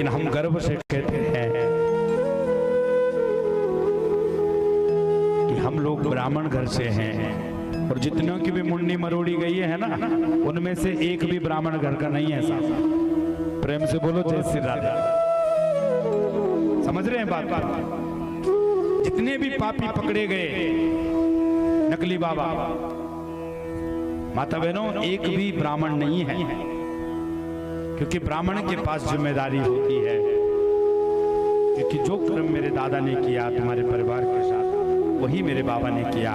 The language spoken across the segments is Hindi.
लेकिन हम गर्व से कहते हैं कि हम लोग ब्राह्मण घर से हैं, और जितनों की भी मुंडी मरोड़ी गई है ना, उनमें से एक भी ब्राह्मण घर का नहीं है साहब। प्रेम से बोलो जय श्री राधे। समझ रहे हैं बात? जितने भी पापी पकड़े गए, नकली बाबा, माता बहनों, एक भी ब्राह्मण नहीं है, क्योंकि ब्राह्मण के पास जिम्मेदारी होती है। क्योंकि जो कर्म मेरे दादा ने किया तुम्हारे परिवार के साथ, वही मेरे बाबा ने किया।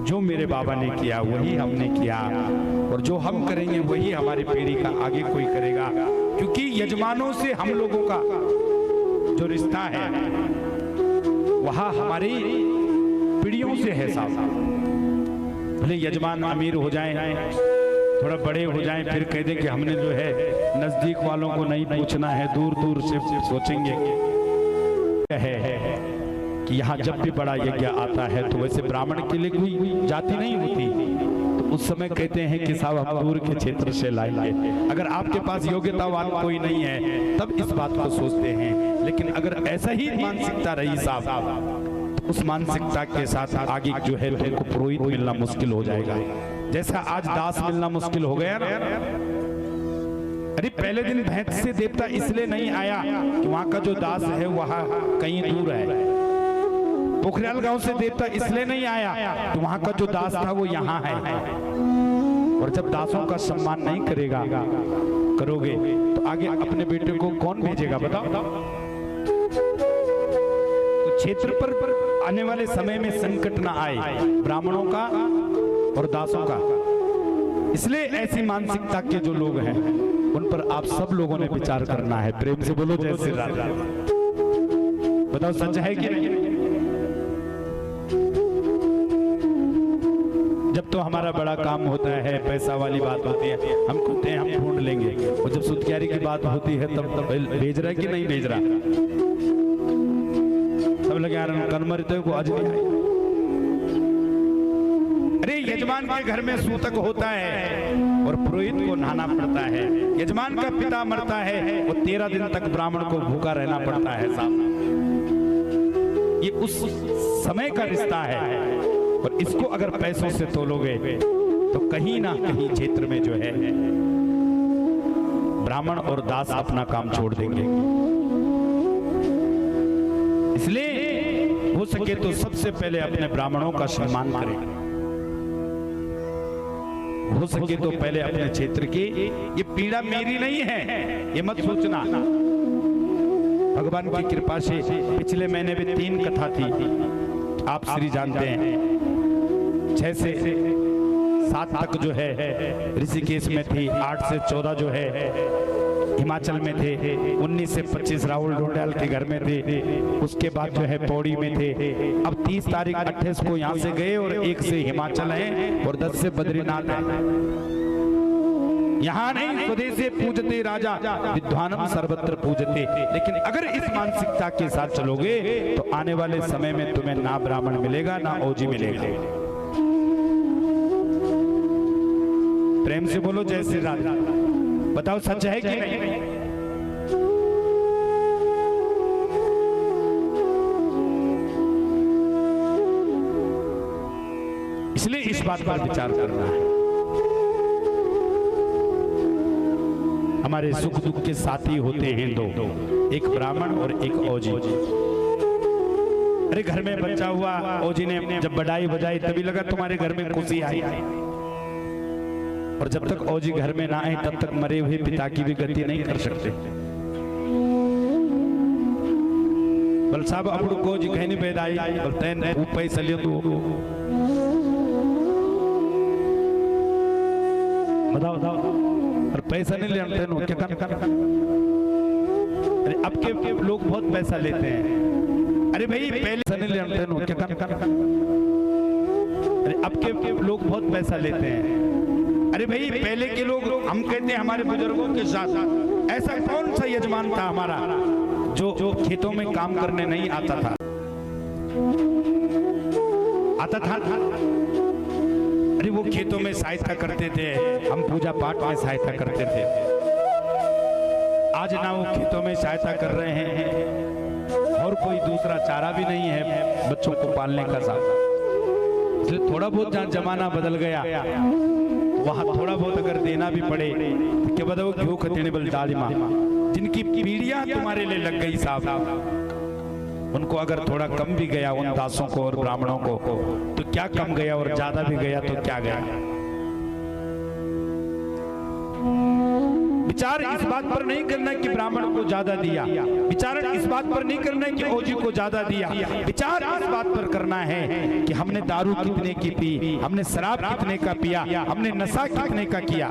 जो मेरे बाबा ने किया वही हमने किया, और जो हम करेंगे वही हमारी पीढ़ी का आगे कोई करेगा। क्योंकि यजमानों से हम लोगों का जो रिश्ता है वह हमारी पीढ़ियों से है साहब। भले यजमान अमीर हो जाएं, थोड़ा बड़े हो जाएं, फिर कह दें कि हमने जो है नजदीक वालों को नहीं पूछना है, दूर दूर से सोचेंगे है कि यहाँ जब भी बड़ा यज्ञ आता है तो वैसे ब्राह्मण के लिए कोई जाति नहीं होती, तो उस समय कहते हैं कि साहब हम दूर के क्षेत्र से लाएंगे। अगर आपके पास योग्यतावान कोई नहीं है तब इस बात को सोचते हैं, लेकिन अगर ऐसा ही मानसिकता रही साहब, तो उस मानसिकता के साथ आगे जो है तुमको पुरोहित मिलना मुश्किल हो जाएगा। जैसा आज दास मिलना मुश्किल हो गया ना। अरे पहले दिन भैंस से देवता इसलिए नहीं आया कि वहां का जो दास है वहां कहीं दूर है। पोखरियाल गांव से देवता इसलिए नहीं आया तो वहां का जो दास था वो यहाँ है। और जब दासों का सम्मान नहीं करोगे तो आगे अपने बेटे को कौन भेजेगा बताओ? तो क्षेत्र पर आने वाले समय में संकट ना आए ब्राह्मणों का और दासों का, इसलिए ऐसी मानसिकता के जो लोग हैं उन पर आप सब लोगों ने विचार करना है। प्रेम से बोलो जय श्री राधे। बताओ सच है कि नहीं? जब तो हमारा बड़ा काम होता है, पैसा वाली बात होती है, हम कहते हैं हम ढूंढ लेंगे, और जब सुतक्यारी की बात होती है तब भेज रहा है कि नहीं भेज रहा? सब लगे यार कन्मरित को आज नहीं आए। अरे यजमान के घर में सूतक होता है और पुरोहित को नहाना पड़ता है। यजमान का पिता मरता है और 13 दिन तक ब्राह्मण को भूखा रहना पड़ता है साहब। ये उस समय का रिश्ता है, और इसको अगर पैसों से तोलोगे तो कहीं ना कहीं क्षेत्र में जो है ब्राह्मण और दास अपना काम छोड़ देंगे। इसलिए हो सके तो सबसे पहले अपने ब्राह्मणों का सम्मान करें। हो सके तो पहले अपने क्षेत्र की, ये पीड़ा मेरी नहीं है ये मत सोचना, भगवान की कृपा से पिछले महीने भी 3 कथा थी, आप श्री जानते हैं। 6 से 7 तक जो है ऋषिकेश में थी, 8 से 14 जो है हिमाचल में थे, 19 से 25 राहुल डोंडाल के घर में थे, उसके बाद जो है पौड़ी में थे। अब 30 तारीख 28 को यहाँ से गए और 1 से हिमाचल है और 10 से बद्रीनाथ है। यहाँ नहीं स्वदेशे पूजते राजा विद्वानम सर्वत्र पूजते। लेकिन अगर इस मानसिकता के साथ चलोगे तो आने वाले समय में तुम्हें ना ब्राह्मण मिलेगा ना ओजी मिलेगा। प्रेम से बोलो जय श्री राधे। बताओ सच है कि नहीं? इसलिए इस बात पर विचार करना है। हमारे सुख दुख के साथी होते हैं दो, एक ब्राह्मण और एक ओजी। अरे घर में बच्चा हुआ, ओजी ने जब बधाई बजाई तभी लगा तुम्हारे घर में खुशी आई, और जब तक ओजी घर में ना आए तब तक मरे हुए पिता की भी गति नहीं कर सकते। बल साहब अब ओजी कहनी बेदाई बोलते हैं वो पैसा लियो तो बताओ और पैसा नहीं लेते हैं क्या कर। अरे अब के लोग बहुत पैसा लेते हैं। अरे भाई पहले नहीं लेते हैं क्या कर। अरे अब के लोग बहुत पैसा लेते हैं। अरे भाई पहले के लोग, हम कहते हैं हमारे बुजुर्गों के साथ ऐसा कौन सा यजमान था हमारा जो खेतों में काम करने नहीं आता था? अरे वो खेतों में सहायता करते थे, हम पूजा पाठ में सहायता करते थे। आज ना वो खेतों में सहायता कर रहे हैं और कोई दूसरा चारा भी नहीं है बच्चों को पालने का साथ। इसलिए थोड़ा बहुत जहाँ जमाना बदल गया वहां थोड़ा बहुत अगर देना भी पड़े तो क्या बताओ घ्यू खतेने बल दादिमा जिनकी पीढ़ियां तुम्हारे लिए लग गई साहब, उनको अगर थोड़ा कम भी गया उन दासों को और ब्राह्मणों को तो क्या कम गया, और ज्यादा भी गया तो क्या गया। विचार इस बात पर नहीं करना कि ब्राह्मण को ज्यादा दिया, विचार इस बात पर नहीं करना कि ओजी को ज्यादा दिया, विचार इस बात पर करना है कि हमने दारू कितने की पी, हमने शराब कितने का पिया, हमने नशा कितने का किया।